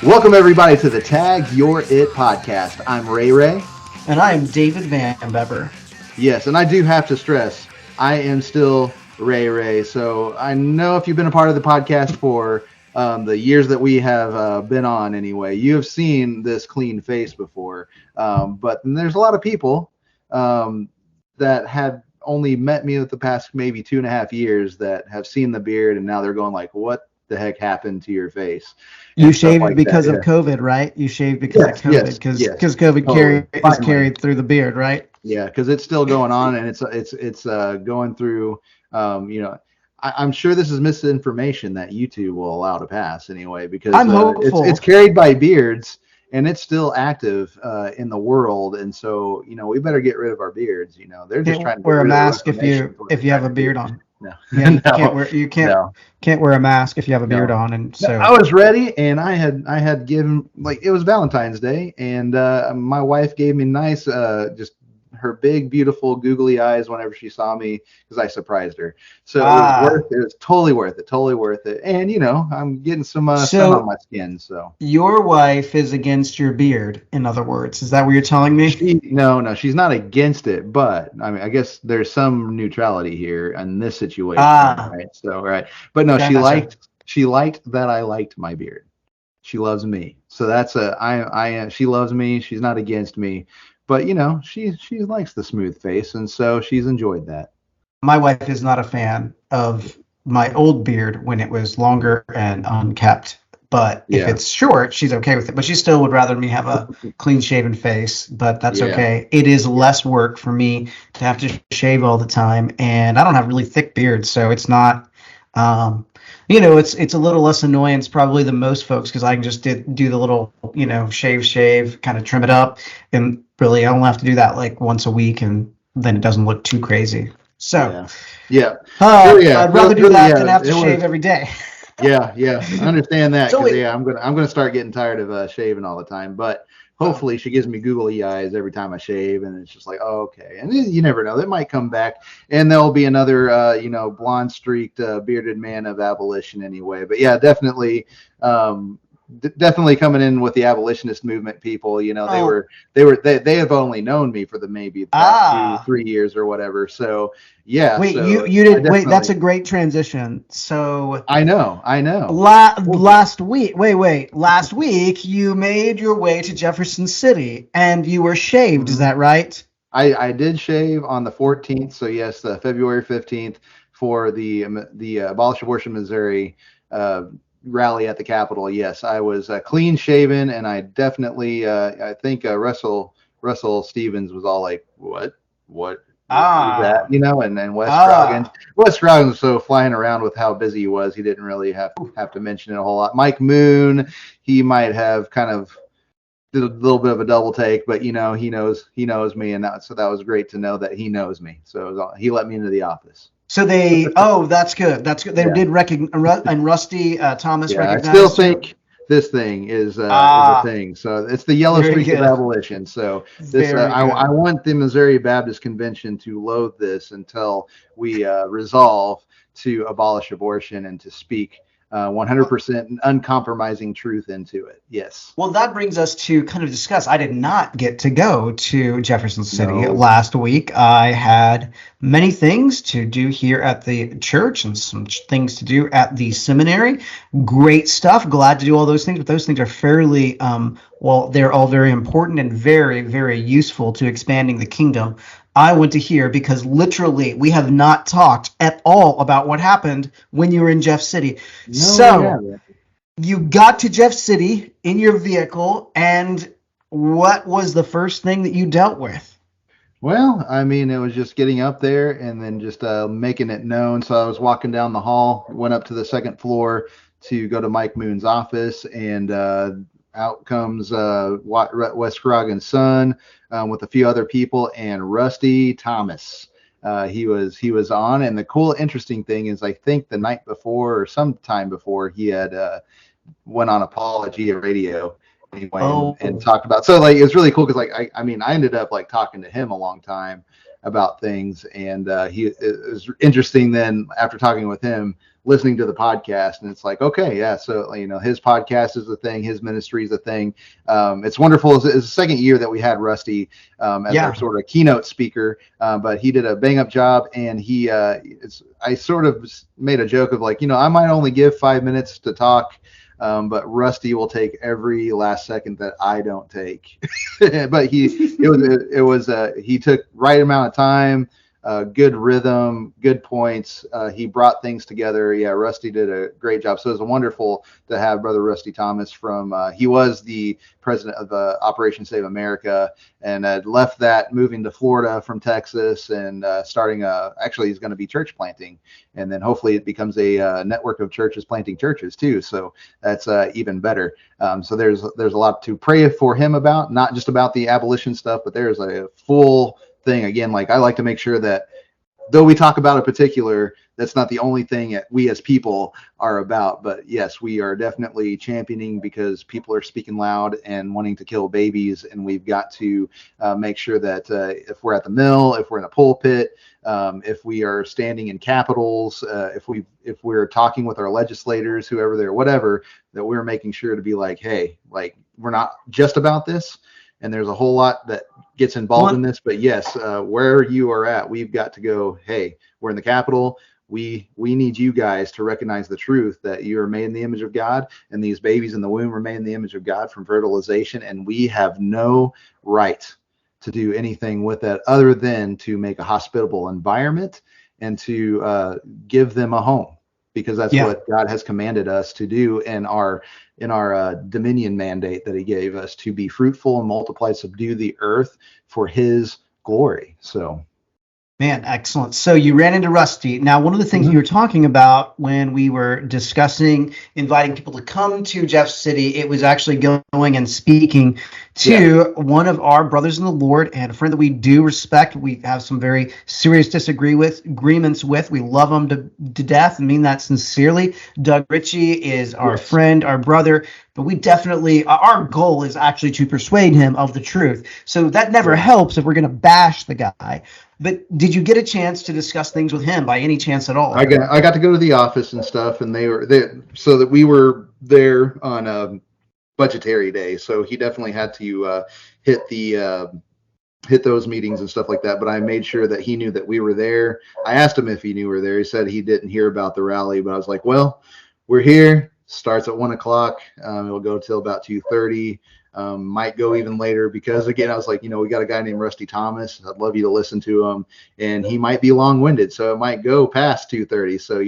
Welcome, everybody, to the Tag Your It podcast. I'm Ray Ray. And I am David Van Bever. Yes, and I do have to stress, I am still Ray Ray. So I know if you've been a part of the podcast for the years that we have been on anyway, you have seen this clean face before. But there's a lot of people that had only met me with the past maybe 2.5 years that have seen the beard, and now they're going like, what the heck happened to your face? You shaved like because of COVID, right? You shaved because of COVID, because COVID is carried through the beard, right? Yeah, because it's still going on, and it's going through. I'm sure this is misinformation that YouTube will allow to pass anyway, because I'm hopeful. It's carried by beards, and it's still active in the world, and so we better get rid of our beards. They're just trying to wear a mask if you have a beard on. No. Yeah, you can't wear a mask if you have a beard on, and so I was ready, and I had given, like, it was Valentine's Day, and my wife gave me nice just her big beautiful googly eyes whenever she saw me, because I surprised her. So it was totally worth it, and I'm getting some sun on my skin. So your wife is against your beard, in other words. Is that what you're telling me? No, she's not against it, but I mean, I guess there's some neutrality here in this situation, right? So but no, she liked that I liked my beard. She loves me, so that's she loves me. She's not against me. But she likes the smooth face, and so she's enjoyed that. My wife is not a fan of my old beard when it was longer and unkept. But if it's short, she's okay with it. But she still would rather me have a clean-shaven face. But that's okay. It is less work for me to have to shave all the time, and I don't have really thick beards, so it's not. It's a little less annoyance probably than most folks, because I can just do the little, shave, kind of trim it up. And really, I only have to do that like once a week, and then it doesn't look too crazy. So, I'd rather do that than have to shave every day. I understand that. So I'm gonna start getting tired of shaving all the time. But hopefully she gives me googly eyes every time I shave, and it's just like, oh, okay. And you never know, it might come back, and there'll be another, blonde streaked, bearded man of abolition anyway. But yeah, definitely coming in with the abolitionist movement people. They have only known me for maybe the past 2-3 years or whatever. So yeah. Wait, you did wait. That's a great transition. So I know. Last week you made your way to Jefferson City, and you were shaved. Is that right? I did shave on the 14th. So yes, February 15th for the Abolish Abortion Missouri rally at the Capitol. Yes, I was clean shaven, and I definitely I think Russell Stevens was all like, what is that, and then Wes Scroggins was so flying around with how busy he was, he didn't really have to mention it a whole lot. Mike Moon, he might have kind of did a little bit of a double take, but he knows me, and that was great to know that he knows me. So he let me into the office. So that's good. They did recognize, and Rusty Thomas recognized. I still think this thing is a thing. So it's the yellow streak of abolition. So I want the Missouri Baptist Convention to loathe this until we resolve to abolish abortion and to speak 100% uncompromising truth into it. Yes. Well, that brings us to kind of discuss. I did not get to go to Jefferson City last week. I had many things to do here at the church and some things to do at the seminary. Great stuff. Glad to do all those things, but those things are fairly, they're all very important and very, very useful to expanding the kingdom. I went to hear because literally we have not talked at all about what happened when you were in Jeff City. You got to Jeff City in your vehicle, and what was the first thing that you dealt with? Well, I mean, it was just getting up there and then just making it known. So I was walking down the hall, went up to the second floor to go to Mike Moon's office, and out comes Wes Scroggins' son with a few other people, and Rusty Thomas. He was on, and the interesting thing is, I think the night before or sometime before, he had went on Apologia Radio anyway and talked about. So like, it's really cool because like I ended up like talking to him a long time about things. And it was interesting then after talking with him, listening to the podcast, and it's like, okay, yeah, so his podcast is a thing, his ministry is a thing. It's wonderful. It's the second year that we had Rusty as our sort of keynote speaker, but he did a bang up job, and I sort of made a joke of like, I might only give 5 minutes to talk, but Rusty will take every last second that I don't take. But he took right amount of time, good rhythm, good points. He brought things together. Yeah, Rusty did a great job. So it was wonderful to have Brother Rusty Thomas he was the president of Operation Save America, and had left that, moving to Florida from Texas, and starting actually he's going to be church planting, and then hopefully it becomes a network of churches planting churches too. So that's even better. So there's a lot to pray for him about, not just about the abolition stuff, but there's a full thing. Again, like I like to make sure that though we talk about a particular, that's not the only thing that we as people are about. But yes, we are definitely championing, because people are speaking loud and wanting to kill babies, and we've got to make sure that if we're at the mill, if we're in a pulpit, if we are standing in capitals, if we're talking with our legislators, whoever they're, whatever, that we're making sure to be like, hey, like we're not just about this. And there's a whole lot that gets involved in this, but yes, where you are at, we've got to go, hey, we're in the Capitol. We need you guys to recognize the truth that you are made in the image of God, and these babies in the womb are made in the image of God from fertilization, and we have no right to do anything with that other than to make a hospitable environment and to give them a home, because that's what God has commanded us to do in our dominion mandate that he gave us, to be fruitful and multiply, subdue the earth for his glory. So, man, excellent. So you ran into Rusty. Now, one of the things you were talking about when we were discussing inviting people to come to Jeff City, it was actually going and speaking to one of our brothers in the Lord and a friend that we do respect. We have some very serious agreements with. We love him to death and mean that sincerely. Doug Ritchie is our friend, our brother, but we definitely, our goal is actually to persuade him of the truth. So that never helps if we're going to bash the guy. But did you get a chance to discuss things with him by any chance at all? I got to go to the office and stuff, and they were there, so that we were there on a budgetary day. So he definitely had to hit those meetings and stuff like that. But I made sure that he knew that we were there. I asked him if he knew we were there. He said he didn't hear about the rally, but I was like, well, we're here. Starts at 1:00. It'll go till about 2:30. Might go even later, because again, I was like, we got a guy named Rusty Thomas. I'd love you to listen to him, and he might be long-winded, so it might go past 2:30. So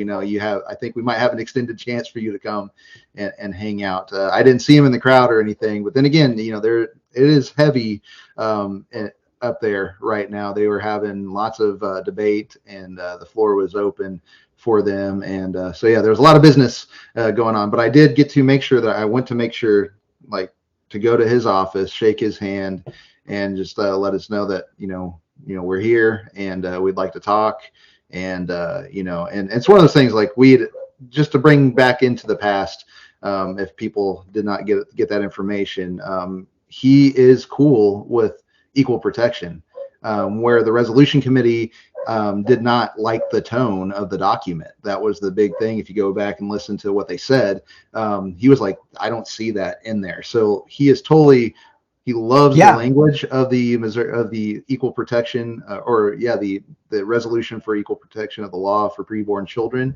I think we might have an extended chance for you to come and hang out. I didn't see him in the crowd or anything, but then again, there it is heavy up there right now. They were having lots of debate, and the floor was open for them, and so yeah, there was a lot of business going on. But I did get to make sure that I went to make sure, like, to go to his office, shake his hand, and just let us know that we're here, and we'd like to talk, and and it's one of those things, like, just to bring back into the past, if people did not get that information, he is cool with equal protection, where the resolution committee did not like the tone of the document. That was the big thing. If you go back and listen to what they said, he was like, I don't see that in there. So he loves the language of the equal protection, the resolution for equal protection of the law for preborn children.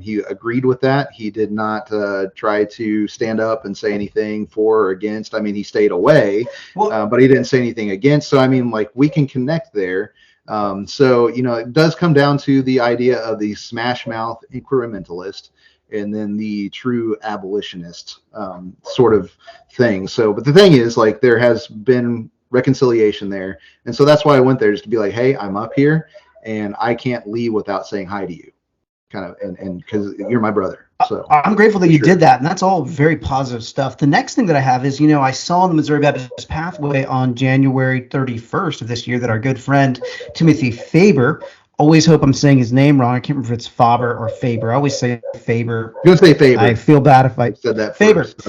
He agreed with that. He did not try to stand up and say anything for or against. I mean, he stayed away, but he didn't say anything against. So I mean, like, we can connect there. So it does come down to the idea of the smash mouth incrementalist, and then the true abolitionist sort of thing. So, but the thing is, like, there has been reconciliation there. And so that's why I went there, just to be like, hey, I'm up here, and I can't leave without saying hi to you, kind of, and because you're my brother. So I'm grateful that you did that, and that's all very positive stuff. The next thing that I have is, I saw in the Missouri Baptist Pathway on January 31st of this year that our good friend Timothy Faber always hope I'm saying his name wrong. I can't remember if it's Faber or Faber. I always say Faber. You're gonna say I Faber. feel bad if I I said that Faber. first.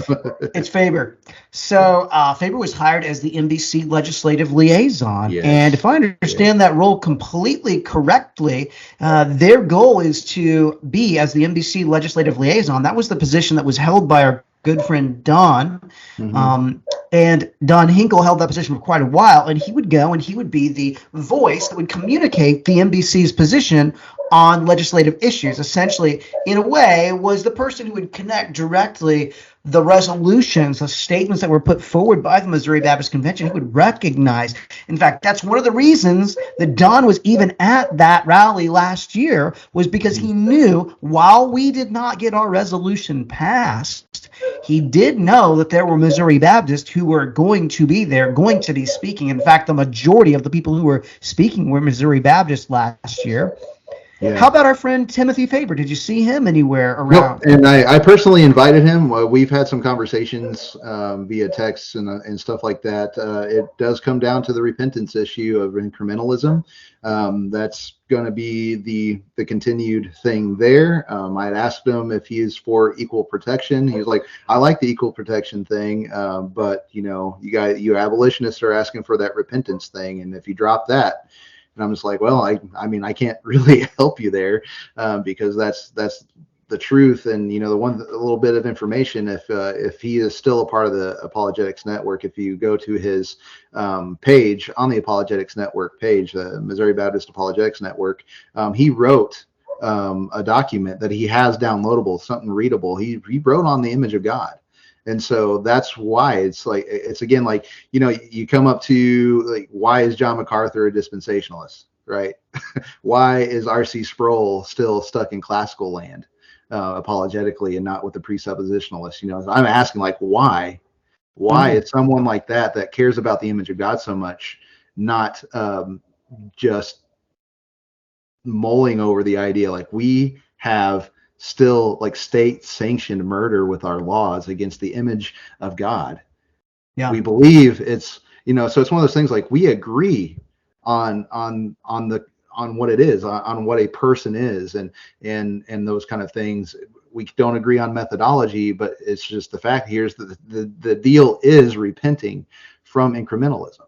It's Faber. So Faber was hired as the NBC legislative liaison, and Yes. if I understand that role completely correctly, their goal is to be as the NBC legislative liaison. That was the position that was held by our good friend Don. Mm-hmm. Um, and Don Hinkle held that position for quite a while, and he would go and he would be the voice that would communicate the NBC's position on legislative issues. Essentially, in a way, was the person who would connect directly the resolutions, the statements that were put forward by the Missouri Baptist Convention. He would recognize. In fact, that's one of the reasons that Don was even at that rally last year, was because he knew while we did not get our resolution passed, he did know that there were Missouri Baptists who were going to be there, going to be speaking. In fact, the majority of the people who were speaking were Missouri Baptists last year. Yeah. How about our friend Timothy Faber? Did you see him anywhere Nope. around? And I personally invited him. We've had some conversations via texts and stuff like that. It does come down to the repentance issue of incrementalism. That's going to be the continued thing there. I had asked him if he is for equal protection. He was like, I like the equal protection thing, but you abolitionists are asking for that repentance thing, and if you drop that. And I'm just like, well, I mean, I can't really help you there because that's the truth. And a little bit of information, if he is still a part of the Apologetics Network, if you go to his page on the Apologetics Network page, the Missouri Baptist Apologetics Network, he wrote a document that he has downloadable, something readable. He wrote on the image of God. And so that's why it's again, like, you come up to like, why is John MacArthur a dispensationalist, right? Why is R.C. Sproul still stuck in classical land apologetically and not with the presuppositionalists? I'm asking, like, why is someone like that cares about the image of God so much not just mulling over the idea, like, we have still like state sanctioned murder with our laws against the image of God. Yeah. We believe it's, so it's one of those things, like, we agree on what it is, on what a person is, and those kind of things. We don't agree on methodology, but it's just the fact. Here's the deal is repenting from incrementalism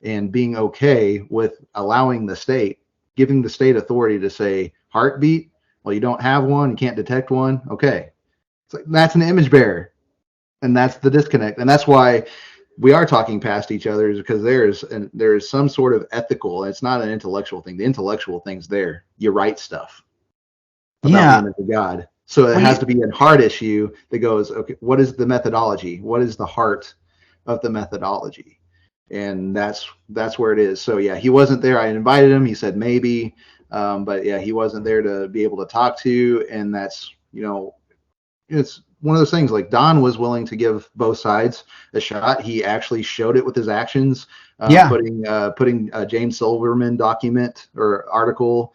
and being okay with allowing the state, giving the state authority to say heartbeat. Well, you don't have one, you can't detect one. Okay. It's like, that's an image bearer. And that's the disconnect. And that's why we are talking past each other, is because there's some sort of ethical, it's not an intellectual thing. The intellectual thing's there. You write stuff about the image of God. So it has to be a heart issue that goes, okay, what is the methodology? What is the heart of the methodology? And that's where it is. So yeah, he wasn't there. I invited him. He said maybe. But yeah, he wasn't there to be able to talk to, and that's, it's one of those things. Like, Don was willing to give both sides a shot. He actually showed it with his actions, putting James Silverman document or article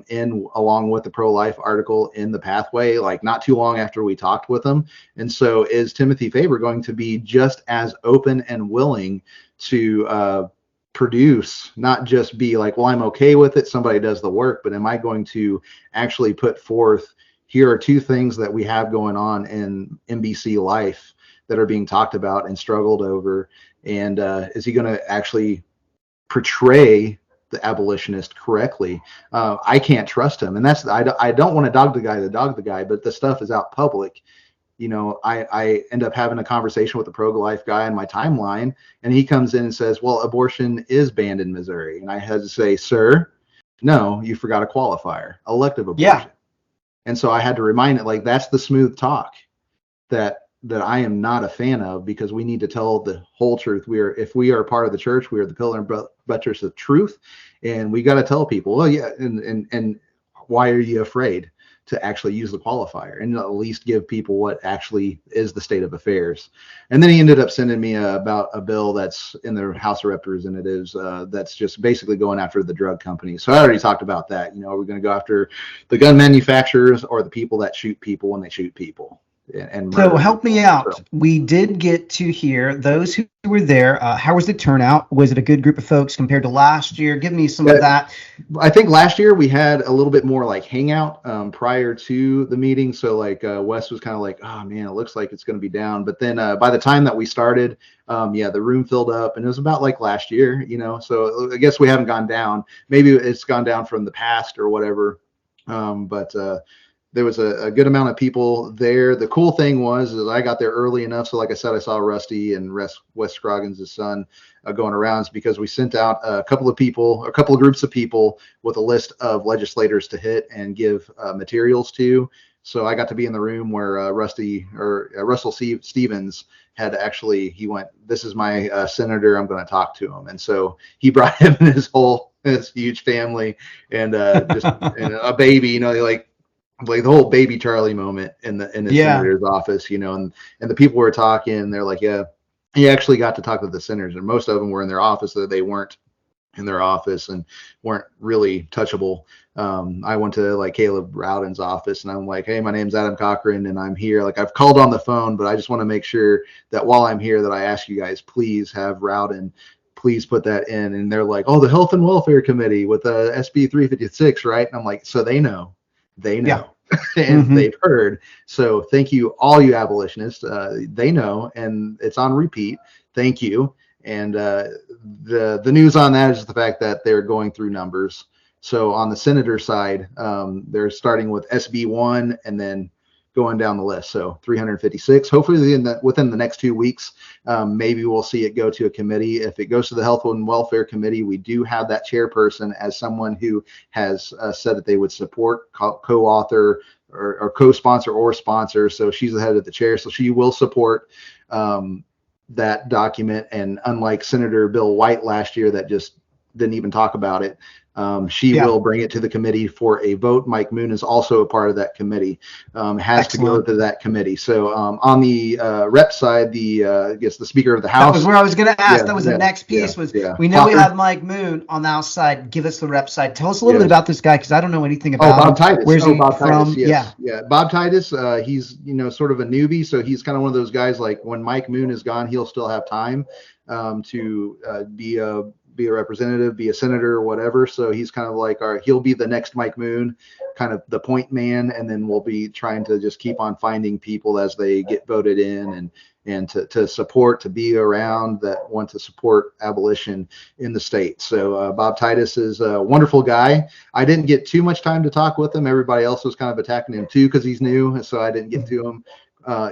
in along with the pro-life article in the Pathway, like not too long after we talked with him. And so is Timothy Faber going to be just as open and willing to produce, not just be like, well, I'm okay with it, somebody does the work, but am I going to actually put forth, here are two things that we have going on in NBC life that are being talked about and struggled over, and is he going to actually portray the abolitionist correctly? I can't trust him, and that's, I don't want to dog the guy, but the stuff is out public. I end up having a conversation with the pro-life guy on my timeline, and he comes in and says, well, abortion is banned in Missouri. And I had to say, sir, no, you forgot a qualifier, elective abortion. Yeah. And so I had to remind it, like, that's the smooth talk that I am not a fan of, because we need to tell the whole truth. If we are part of the church, we are the pillar and buttress of truth. And we got to tell people, well, yeah, and why are you afraid to actually use the qualifier, and at least give people what actually is the state of affairs? And then he ended up sending me about a bill that's in the House of Representatives that's just basically going after the drug companies. So I already talked about that. Are we going to go after the gun manufacturers or the people that shoot people when they shoot people? and So murder help me people. out. So. We did get to hear those who were there. How was the turnout? Was it a good group of folks compared to last year? Give me some of that. I think last year we had a little bit more like hangout prior to the meeting. So like Wes was kind of like, oh man, it looks like it's going to be down. But then by the time that we started, the room filled up, and it was about like last year, So I guess we haven't gone down. Maybe it's gone down from the past or whatever. But there was a good amount of people there. The cool thing was is I got there early enough. So like I said, I saw Rusty and Wes Scroggins' son going around because we sent out a couple of groups of people with a list of legislators to hit and give materials to. So I got to be in the room where Russell Stevens had actually, he went, this is my senator, I'm going to talk to him. And so he brought him and his huge family and just and a baby, like the whole baby Charlie moment in the senator's office, and the people were talking. They're like, yeah, he actually got to talk to the senators, and most of them were in their office, so they weren't in their office and weren't really touchable. I went to like Caleb Rowden's office, and I'm like, hey, my name's Adam Cochran, and I'm here. Like I've called on the phone, but I just want to make sure that while I'm here, that I ask you guys, please have Rowden. Please put that in. And they're like, oh, the Health and Welfare Committee with the SB 356, right? And I'm like, so they know. Yeah. And they've heard. So thank you, all you abolitionists. They know, and it's on repeat. Thank you. And the news on that is the fact that they're going through numbers. So on the senator side, they're starting with SB1 and then going down the list. So 356. Hopefully within the next 2 weeks, maybe we'll see it go to a committee. If it goes to the Health and Welfare Committee, we do have that chairperson as someone who has said that they would support, co-author or co-sponsor or sponsor. So she's the head of the chair. So she will support that document. And unlike Senator Bill White last year that just didn't even talk about it, she will bring it to the committee for a vote. Mike Moon is also a part of that committee, has to go to that committee. So on the rep side, I guess the Speaker of the House. That was where I was going to ask. That was the next piece. We know we have Mike Moon on the House side. Give us the rep side. Tell us a little bit about this guy, because I don't know anything about Bob Titus. Where's he Bob from? Titus, yeah. Bob Titus. He's sort of a newbie, so he's kind of one of those guys. Like when Mike Moon is gone, he'll still have time to be a representative, be a senator or whatever. So he's kind of like he'll be the next Mike Moon, kind of the point man. And then we'll be trying to just keep on finding people as they get voted in and to support, to be around that want to support abolition in the state. So Bob Titus is a wonderful guy. I didn't get too much time to talk with him. Everybody else was kind of attacking him too, because he's new. So I didn't get to him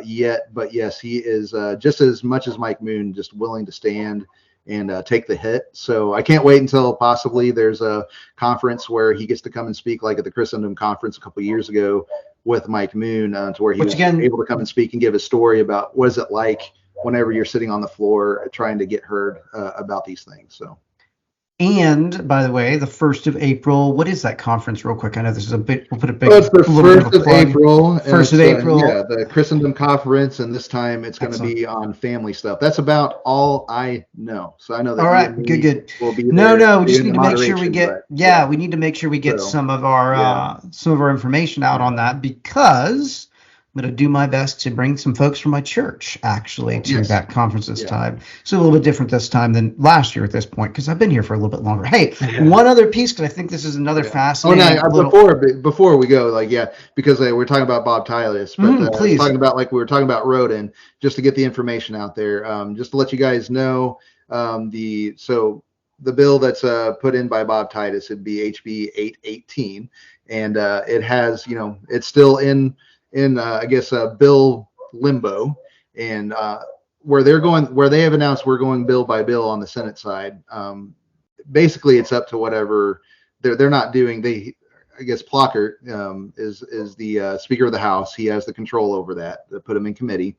yet, but yes, he is just as much as Mike Moon, just willing to stand and take the hit. So I can't wait until possibly there's a conference where he gets to come and speak, like at the Christendom conference a couple of years ago with Mike Moon, to where he was able to come and speak and give a story about what is it like whenever you're sitting on the floor trying to get heard about these things. So. And by the way, the 1st of April, what is that conference real quick? I know this is we'll put a big, it's the 1st of April. 1st of April. The Christendom conference. And this time it's going to be on family stuff. That's about all I know. So I know that. All right. Good. Will be no, we just need to make sure we get, we need to make sure we get some of our information out on that, because I'm going to do my best to bring some folks from my church actually to that conference this time. So a little bit different this time than last year at this point, because I've been here for a little bit longer. Hey, one other piece, because I think this is another fascinating. Before we go, because we're talking about Bob Titus, but please. Talking about we were talking about Roden, just to get the information out there, just to let you guys know, the bill that's put in by Bob Titus would be HB 818, and it has, it's still in I guess bill limbo, and where they have announced we're going bill by bill on the Senate side. Basically, it's up to whatever they're not doing. I guess Plockert is the Speaker of the House. He has the control over that. They put him in committee,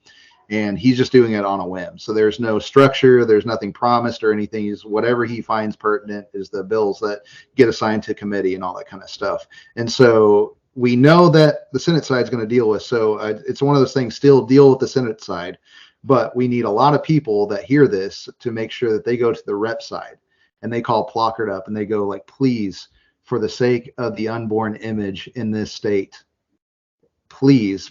and he's just doing it on a whim. So there's no structure. There's nothing promised or anything. He's whatever he finds pertinent is the bills that get assigned to committee and all that kind of stuff. And so we know that the Senate side is going to deal with. So it's one of those things, still deal with the Senate side, but we need a lot of people that hear this to make sure that they go to the rep side and they call Plockert up and they go like, please, for the sake of the unborn image in this state, please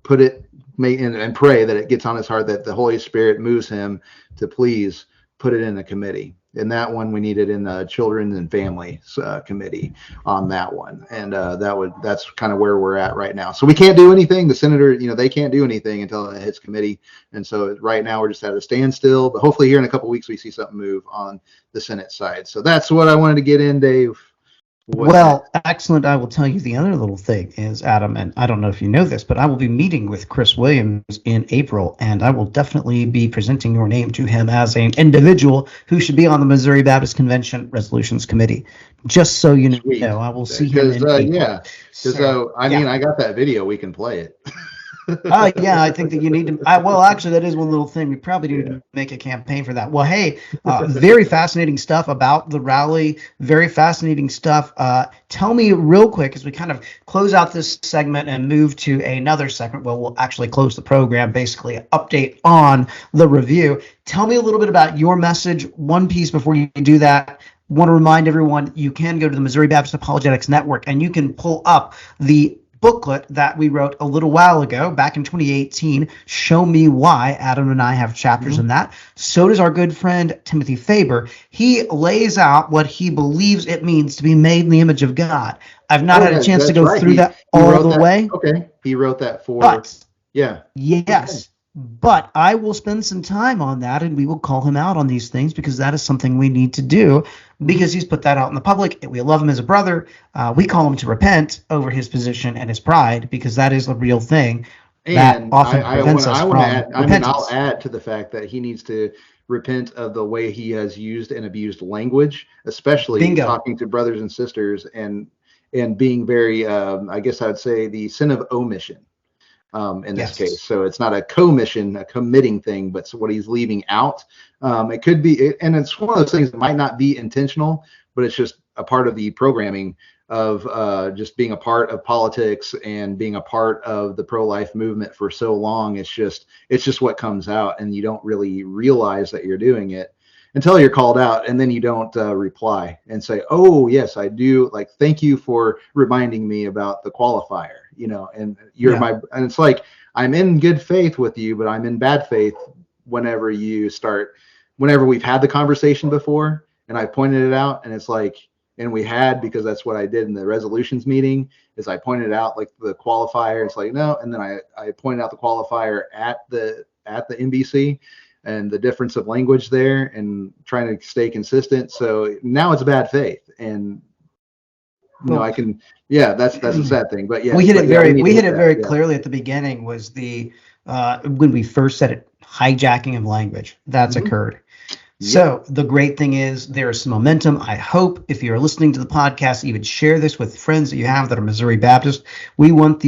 put it, and pray that it gets on his heart, that the Holy Spirit moves him to please put it in a committee. And that one we needed in the Children and Families Committee on that one. And that's kind of where we're at right now. So we can't do anything. The senator, they can't do anything until it hits committee. And so right now we're just at a standstill. But hopefully here in a couple of weeks we see something move on the Senate side. So that's what I wanted to get in, Dave. Well, excellent. I will tell you the other little thing is, Adam, and I don't know if you know this, but I will be meeting with Chris Williams in April, and I will definitely be presenting your name to him as an individual who should be on the Missouri Baptist Convention Resolutions Committee. Just so you know, I will see him in April. Yeah, because I got that video. We can play it. Yeah, I think that you need to. Well, actually, that is one little thing. We probably need to make a campaign for that. Well, hey, very fascinating stuff about the rally. Very fascinating stuff. Tell me real quick as we kind of close out this segment and move to another segment. Well, we'll actually close the program, basically an update on the review. Tell me a little bit about your message. One piece before you do that. Want to remind everyone, you can go to the Missouri Baptist Apologetics Network and you can pull up the booklet that we wrote a little while ago, back in 2018, Show Me Why. Adam and I have chapters in that. So does our good friend Timothy Faber. He lays out what he believes it means to be made in the image of God. I've not had a chance to go through that all the way. Okay, he wrote that for. But, yeah. Yes. But I will spend some time on that, and we will call him out on these things because that is something we need to do because he's put that out in the public. We love him as a brother. We call him to repent over his position and his pride because that is the real thing that often prevents us from repentance. I'll add to the fact that he needs to repent of the way he has used and abused language, especially talking to brothers and sisters and being very, I guess I would say, the sin of omission. In this case. So it's not a commission, a committing thing, but what he's leaving out. It could be, and it's one of those things that might not be intentional, but it's just a part of the programming of just being a part of politics and being a part of the pro-life movement for so long. It's just what comes out, and you don't really realize that you're doing it until you're called out, and then you don't reply and say, oh yes, I do, like, thank you for reminding me about the qualifier, and you're and it's like, I'm in good faith with you, but I'm in bad faith whenever we've had the conversation before and I pointed it out, and it's like, and we had, because that's what I did in the resolutions meeting, is I pointed out like the qualifier. It's like, no, and then I pointed out the qualifier at the NBC and the difference of language there and trying to stay consistent. So now it's bad faith, and I can, that's a sad thing, but yeah, we hit it very clearly at the beginning. Was the when we first said it, hijacking of language that's occurred. So the great thing is there is some momentum. I hope if you're listening to the podcast, you would share this with friends that you have that are Missouri Baptist. We want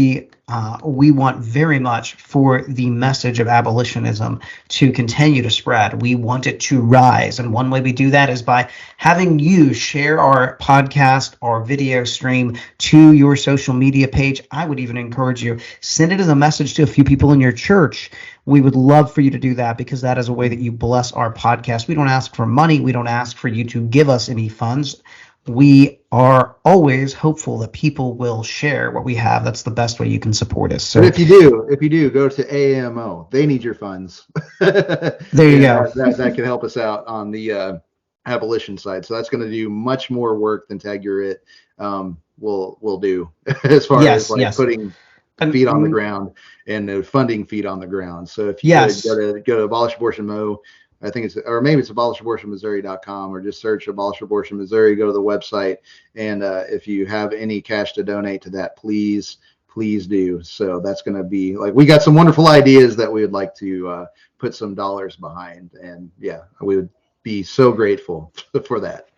very much for the message of abolitionism to continue to spread. We want it to rise. And one way we do that is by having you share our podcast, our video stream to your social media page. I would even encourage you, send it as a message to a few people in your church. We would love for you to do that because that is a way that you bless our podcast. We don't ask for money. We don't ask for you to give us any funds. We are always hopeful that people will share what we have. That's the best way you can support us. So but if you do, go to AAMO. They need your funds. There you go. That can help us out on the abolition side. So that's going to do much more work than Tag Your It will do as far as putting feet on the ground and funding feet on the ground. So if you go to Abolish Abortion Mo, I think maybe it's abolishabortionmissouri.com, or just search Abolish Abortion Missouri, go to the website. And if you have any cash to donate to that, please do. So that's going to be like, we got some wonderful ideas that we would like to put some dollars behind. And we would be so grateful for that.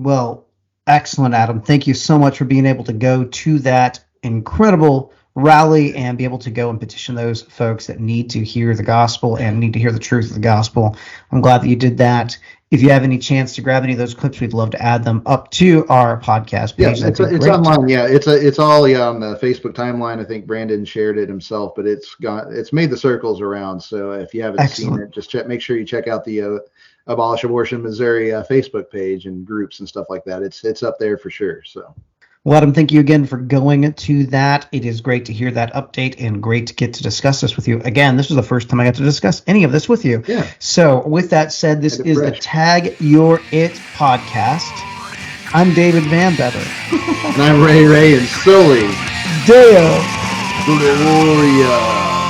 Well, excellent, Adam. Thank you so much for being able to go to that incredible rally and be able to go and petition those folks that need to hear the gospel and need to hear the truth of the gospel. I'm glad that you did that. If you have any chance to grab any of those clips, we'd love to add them up to our podcast page. Yeah, it's online. Yeah, it's all on the Facebook timeline. I think Brandon shared it himself, but it's made the circles around. So if you haven't seen it, just make sure you check out the Abolish Abortion Missouri Facebook page and groups and stuff like that. It's up there for sure. So. Well, Adam, thank you again for going to that. It is great to hear that update and great to get to discuss this with you. Again, this was the first time I got to discuss any of this with you. Yeah. So, with that said, this is the Tag Your It podcast. I'm David Van Better. And I'm Ray and Sully. Deo. Gloria.